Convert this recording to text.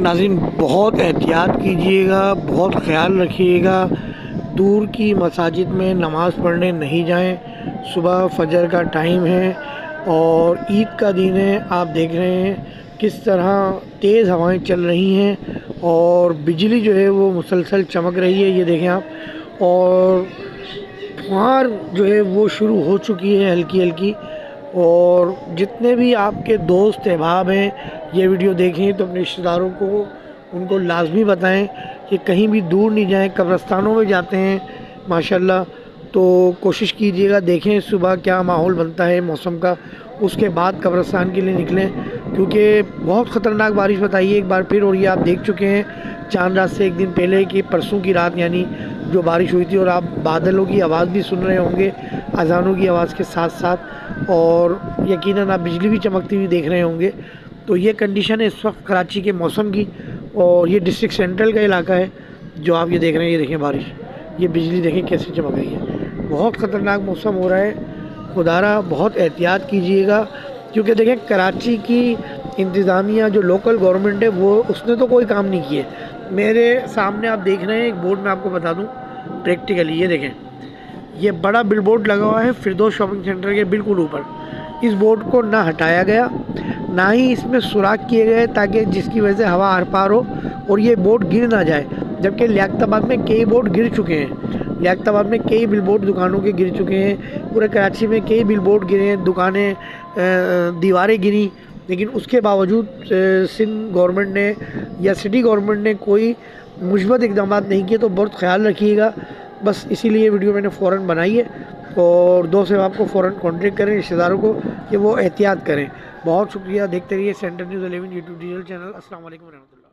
नाज़रीन बहुत एहतियात कीजिएगा, बहुत ख़याल रखिएगा। दूर की मसाजिद में नमाज़ पढ़ने नहीं जाएं। सुबह फजर का टाइम है और ईद का दिन है। आप देख रहे हैं किस तरह तेज़ हवाएं चल रही हैं और बिजली जो है वो मुसलसल चमक रही है, ये देखें आप। और फुहार जो है वो शुरू हो चुकी है हल्की हल्की। और जितने भी आपके दोस्त अहबाब हैं ये वीडियो देखें तो अपने रिश्तेदारों को उनको लाजमी बताएं कि कहीं भी दूर नहीं जाएं। कब्रस्तानों में जाते हैं माशाल्लाह, तो कोशिश कीजिएगा देखें सुबह क्या माहौल बनता है मौसम का, उसके बाद कब्रस्तान के लिए निकलें, क्योंकि बहुत ख़तरनाक बारिश बताई है एक बार फिर। और ये आप देख चुके हैं चांद रात से एक दिन पहले कि परसों की रात यानी जो बारिश हुई थी। और आप बादलों की आवाज़ भी सुन रहे होंगे अजानों की आवाज़ के साथ साथ, और यकीनन आप बिजली भी चमकती हुई देख रहे होंगे। तो ये कंडीशन है इस वक्त कराची के मौसम की। और ये डिस्ट्रिक्ट सेंट्रल का इलाका है जो आप ये देख रहे हैं। ये देखें बारिश, ये बिजली देखें कैसे चमक रही है। बहुत ख़तरनाक मौसम हो रहा है। खुदारा बहुत एहतियात कीजिएगा, क्योंकि देखें कराची की इंतज़ामिया जो लोकल गवर्नमेंट है वो उसने तो कोई काम नहीं किए। मेरे सामने आप देख रहे हैं एक बोर्ड, मैं आपको बता दूं प्रैक्टिकली, ये देखें ये बड़ा बिल बोर्ड लगा हुआ है फिरदौस शॉपिंग सेंटर के बिल्कुल ऊपर। इस बोर्ड को ना हटाया गया, ना ही इसमें सुराख किए गए ताकि जिसकी वजह से हवा आर पार हो और ये बोर्ड गिर ना जाए। जबकि लियाकताबाद में कई बोर्ड गिर चुके हैं, लियाकताबाद में कई बिल बोर्ड दुकानों के गिर चुके हैं, पूरे कराची में कई बिल बोर्ड गिरे हैं, दुकानें दीवारें गिरी। लेकिन उसके बावजूद सिंध गवर्नमेंट ने या सिटी गवर्नमेंट ने कोई मुस्बत इक़दाम नहीं किए। तो बहुत ख्याल रखिएगा। बस इसीलिए वीडियो मैंने फ़ौरन बनाई है और दोस्त से आपको फ़ौरन कॉन्टेक्ट करें रिश्तेदारों को कि वो एहतियात करें। बहुत शुक्रिया। देखते रहिए centre news 11 YouTube digital channel. अस्सलाम वालेकुम रहमतुल्लाह।